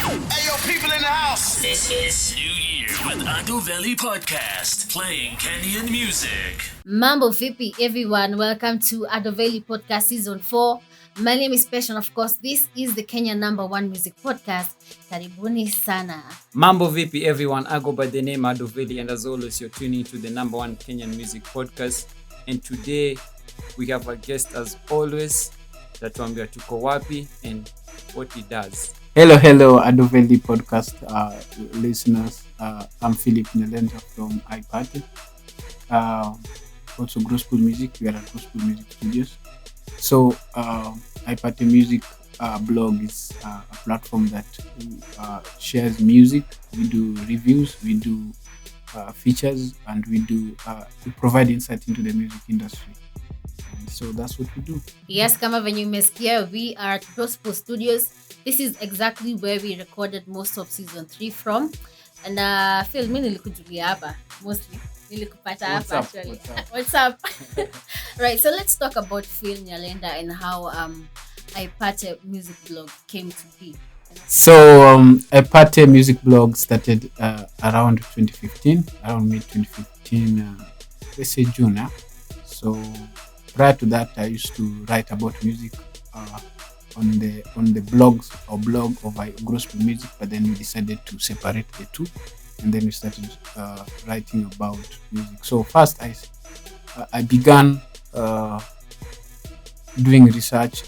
Hey, yo, people in the house. This is New Year with Veli Podcast, playing Kenyan music. Mambo vipi everyone, welcome to Veli Podcast Season 4. My name is Pesh and of course this is the Kenyan #1 music podcast. Karibuni sana. Mambo vipi everyone, I go by the name Veli and as always you're tuning to the #1 Kenyan music podcast. And today we have a guest as always, tatuambia tuko wapi and what he does. Hello, Veli Podcast listeners. I'm Nyalenda from iParty. Also gospel music. We are at Gospel Music Studios. So iParty Music blog is a platform that shares music. We do reviews, we do features, and we provide insight into the music industry. And so that's what we do. Yes, kama venye umesikia, we are at Gospel Studios. This is exactly where we recorded most of season 3 from. And Phil, mimi nilikujulia hapa mostly. Nilikupata hapa actually. What's up? Right, so let's talk about Phil Nyalenda and how iParty Music Blog came to be. So iParty Music Blog started around 2015, around mid-2015, let's say June. So prior to that, I used to write about music on the blogs or blog of gospel music, but then we decided to separate the two, and then we started writing about music. So first I began doing research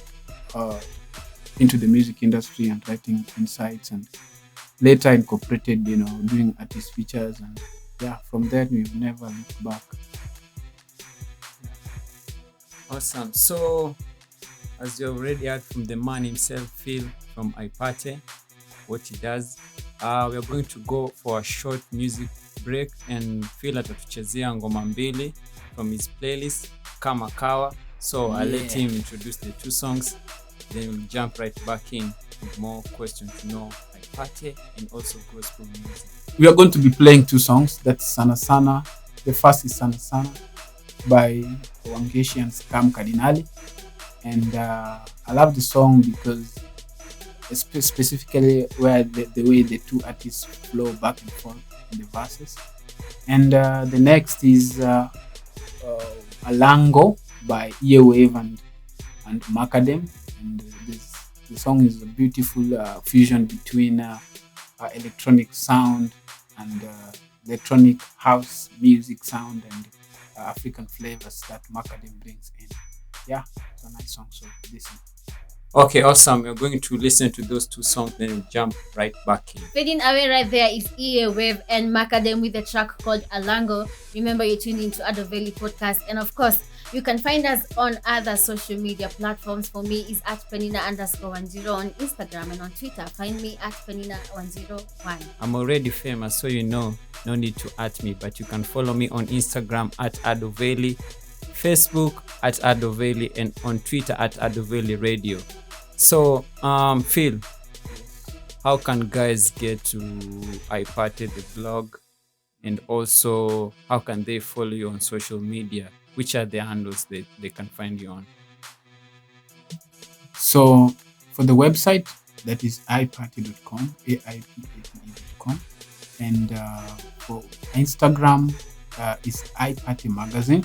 into the music industry and writing insights, and later incorporated doing artist features, and from there we've never looked back. Awesome. So as you already heard from the man himself, Phil from iParty, what he does, we are going to go for a short music break and Phil atatuchezea ngoma mbili from his playlist kama kawa. So I'll let him introduce the two songs, then we'll jump right back in with more questions to know iParty and also gospel music. We are going to be playing two songs. That's Sana Sana. The first is Sana Sana by Wangechi and Mkadinali. And I love the song because specifically where the way the two artists flow back and forth in the verses. And the next is Alango by Oyao and Makadem. And the song is a beautiful fusion between electronic sound and electronic house music sound and African flavors that Makadem brings in. Yeah, it's a nice song, so listen. Okay, awesome. We're going to listen to those two songs, then we'll jump right back in. Fading away right there is Oyao and Makadem with a track called Alango. Remember, you're tuning into Veli Podcast, and of course, you can find us on other social media platforms. For me, is at Penina_10 on Instagram, and on Twitter, find me at Penina101. I'm already famous, so no need to at me, but you can follow me on Instagram at Veli, Facebook at Veli, and on Twitter at Veli Radio. So, Phil, how can guys get to iParty, the blog, and also how can they follow you on social media? Which are the handles that they can find you on? So, for the website, that is iparty.com, AIPATE.com, and for Instagram is iParty Magazine.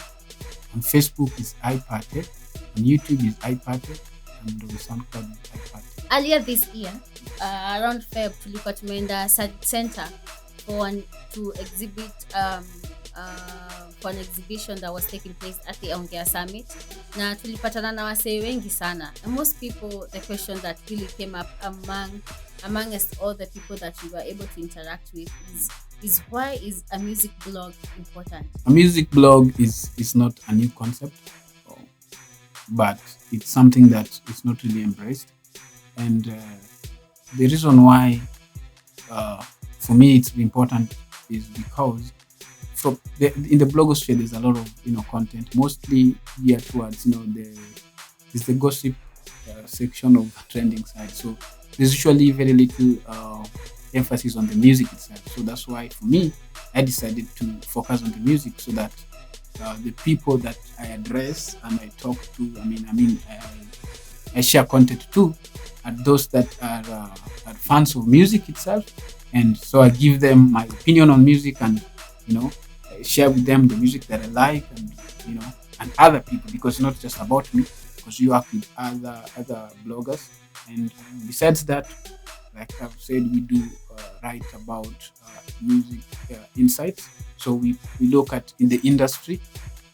On Facebook is iParty, on YouTube is iParty, and on SoundCloud is iParty. Earlier this year, around Feb, tulikuwa tumeenda center to exhibit for an exhibition that was taking place at the Ongea Summit. Na tulipatana na wasee wengi sana. And most people, the question that really came up amongst all the people that we were able to interact with is why is a music blog important? A music blog is not a new concept, but it's something that is not really embraced. And the reason why for me it's important is because in the blogosphere there's a lot of content, mostly geared towards the gossip section of the trending side. So there's usually very little emphasis on the music itself. So that's why for me I decided to focus on the music, so that the people that I address and I talk to, I share content to, at those that are fans of music itself, and so I give them my opinion on music, and share with them the music that I like, and and other people, because it's not just about me, because you work with other bloggers. And besides that, like I've said, we do write about music insights. So we look at in the industry,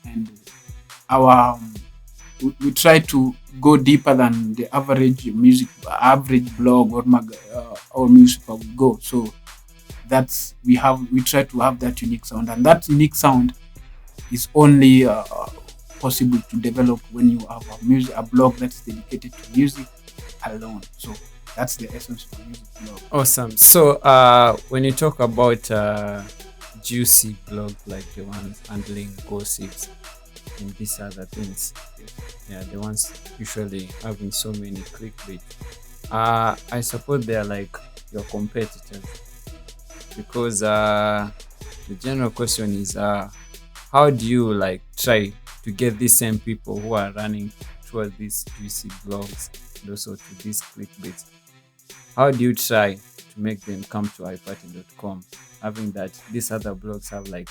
and our we try to go deeper than the average blog or newspaper would go. So that's we try to have that unique sound, and that unique sound is only possible to develop when you have a blog that's dedicated to music alone. So that's the essence of a music blog. Awesome. So when you talk about juicy blog, like the ones handling gossips and these other things, the ones usually having so many clickbait, I suppose they're like your competitors, because the general question is how do you like try to get these same people who are running towards these juicy blogs and also to these clickbaits? How do you try to make them come to iparty.com, having that these other blogs have like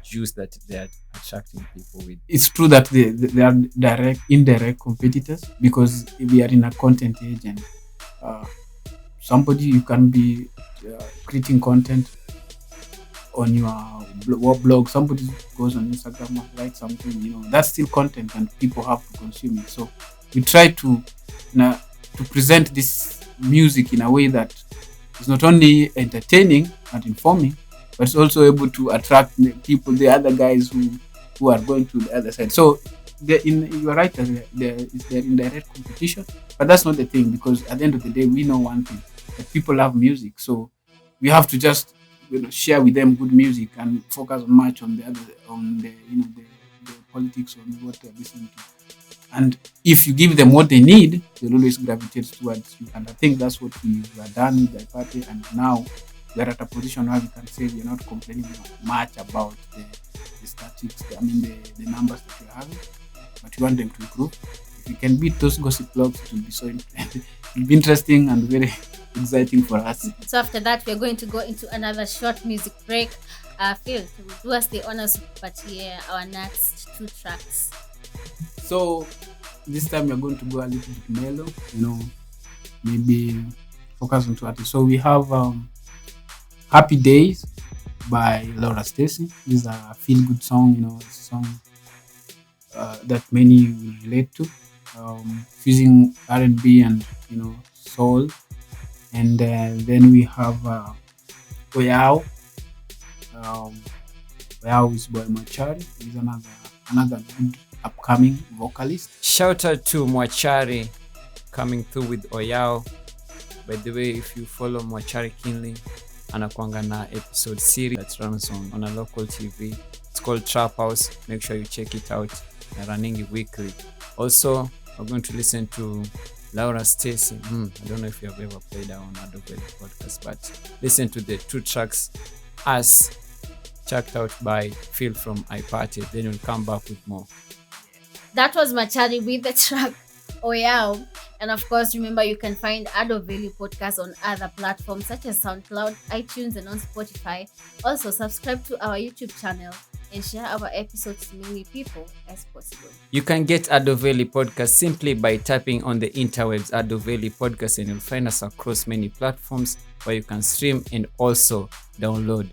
juice that they are attracting people with? It's true that they are indirect competitors, because we are in a content age, and somebody you can be creating content on your blog, somebody goes on Instagram and writes something, that's still content and people have to consume it. So we try to present this music in a way that is not only entertaining and informing, but it's also able to attract people, the other guys who are going to the other side. So you are right, there is their indirect competition, but that's not the thing, because at the end of the day, we know one thing, that people love music. So we have to just share with them good music and focus much on the politics, on what they're listening to. And if you give them what they need, they'll always gravitate towards you. And I think that's what we have done with the party. And now we're at a position where we can say we're not complaining much about the statistics, the numbers that we're having, but we want them to improve. If we can beat those gossip blogs, it will be so it'll be interesting and very exciting for us. So after that, we're going to go into another short music break. Phil, do us the honors, but here our next 2 tracks. So this time we're going to go a little bit mellow, maybe focus on 2 artists. So we have Happy Days by Stacy. This is a feel-good song, it's a song that many will relate to, fusing R&B and soul. And then we have Oyao. Oyao is by Mwachari. He's another good upcoming vocalist. Shout out to Mwachari coming through with Oyao. By the way, if you follow Mwachari keenly, anakuanga na episode series that runs on a local TV. It's called Trap House. Make sure you check it out. They're running it weekly. Also, we're going to listen to Stacy. I don't know if you have ever played her on Agolla podcast, but listen to the 2 tracks as checked out by Phil from iParty. Then we'll come back with more. That was Mwachari with the track Oyao. And of course, remember you can find Veli Podcast on other platforms such as SoundCloud, iTunes, and on Spotify. Also, subscribe to our YouTube channel and share our episodes to many people as possible. You can get Veli Podcast simply by typing on the interwebs Veli Podcast, and you'll find us across many platforms where you can stream and also download.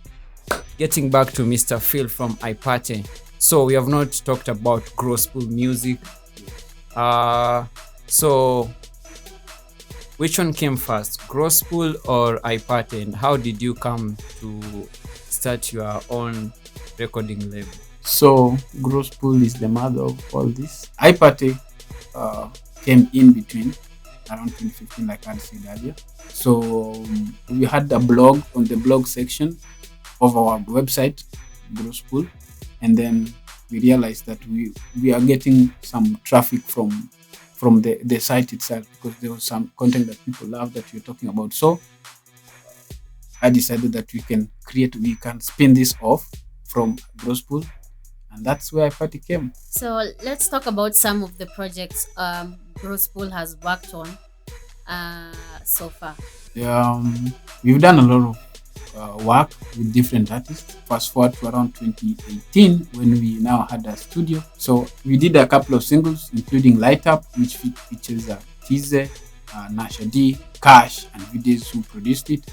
Getting back to Mr. Phil from iParty. So we have not talked about gospel music. So which one came first, gospel or iParty, and how did you come to start your own recording label? So gospel is the mother of all this. iParty came in between around 2015, like I said earlier. So we had a blog on the blog section of our website, gospel, and then we realized that we are getting some traffic from the site itself, because there was some content that people love that we're talking about. So I decided that we can spin this off from gospel, and that's where iParty came. So let's talk about some of the projects gospel has worked on. so far? We've done a lot of work with different artists. Fast forward to around 2018 when we now had a studio. So we did a couple of singles, including Light Up, which features Tize, Nasha D, Cash, and Vides, who produced it.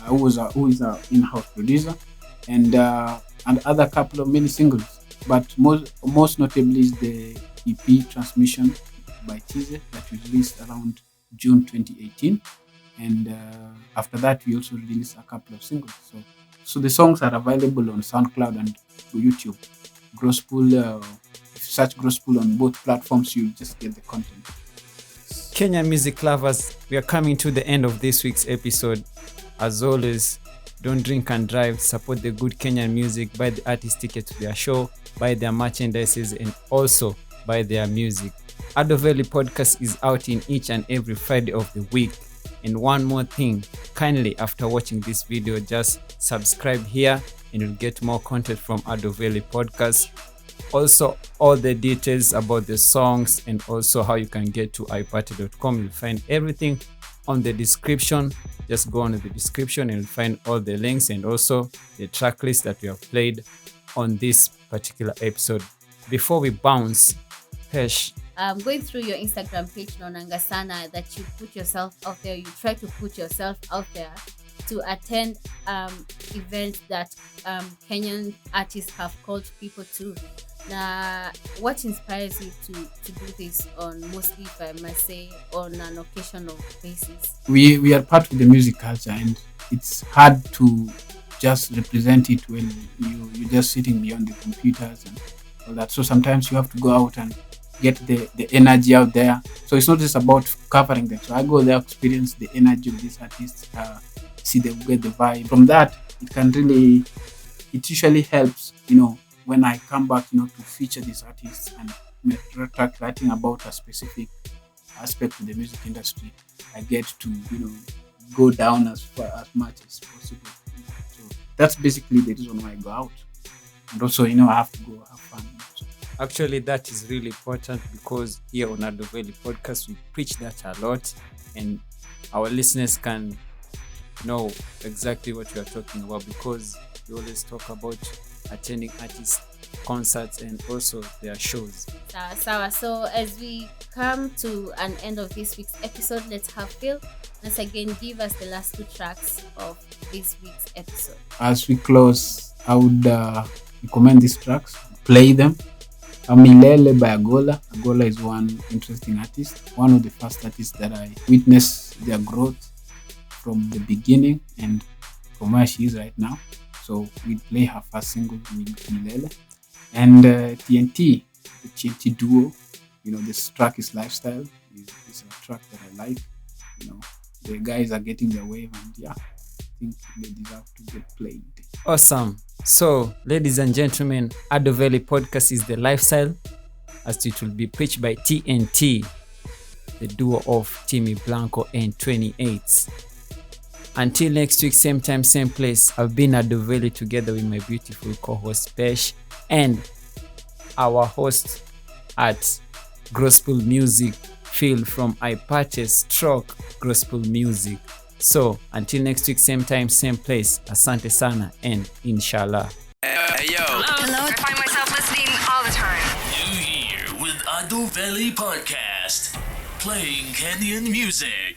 Who is our in-house producer, and other couple of mini singles. But most notably is the EP Transmission by Tize that we released around June 2018. And after that, we also released a couple of singles. So the songs are available on SoundCloud and YouTube. Grosspool, if you search Grosspool on both platforms, you'll just get the content. Kenyan music lovers, we are coming to the end of this week's episode. As always, don't drink and drive. Support the good Kenyan music. Buy the artist ticket to their show. Buy their merchandises and also buy their music. Veli Podcast is out in each and every Friday of the week. And one more thing, kindly after watching this video, just subscribe here and you'll get more content from Veli Podcast. Also, all the details about the songs and also how you can get to iparty.com. You'll find everything on the description. Just go on the description and you'll find all the links and also the track list that we have played on this particular episode. Before we bounce, Pesh, going through your Instagram page, naonanga sana that you put yourself out there. You try to put yourself out there to attend events that Kenyan artists have called people to. Now, what inspires you to do this on, mostly, if I must say, on an occasional basis? We are part of the music culture, and it's hard to just represent it when you're just sitting beyond the computers and all that. So sometimes you have to go out and get the energy out there. So it's not just about covering them. So I go there, experience the energy of these artists, see them, get the vibe. From that, it usually helps, when I come back, to feature these artists and writing about a specific aspect of the music industry. I get to, go down as much as possible. So that's basically the reason why I go out. And also, I have to go have fun. So. Actually, that is really important because here on Veli Podcast, we preach that a lot and our listeners can know exactly what we are talking about because we always talk about attending artist concerts and also their shows. So as we come to an end of this week's episode, let's have Phil once again give us the last two tracks of this week's episode. As we close, I would recommend these tracks, play them. Milele by Agolla. Agolla is one interesting artist, one of the first artists that I witnessed their growth from the beginning and from where she is right now. So we play her first single, Milele. And TNT, the TNT duo, this track is Lifestyle. It's a track that I like. The guys are getting their wave and I think they deserve to get played. Awesome. So, ladies and gentlemen, Veli Podcast is the lifestyle as it will be preached by TNT, the duo of Timmy Blanco and 28. Until next week, same time, same place, I've been Veli together with my beautiful co-host Pesh and our host at Gospel Music, Phil from iParty Gospel Music. So, until next week, same time, same place, asante sana and inshallah. Hey, yo. Hello. I find myself listening all the time. New Year with Veli Podcast, playing Kenyan music.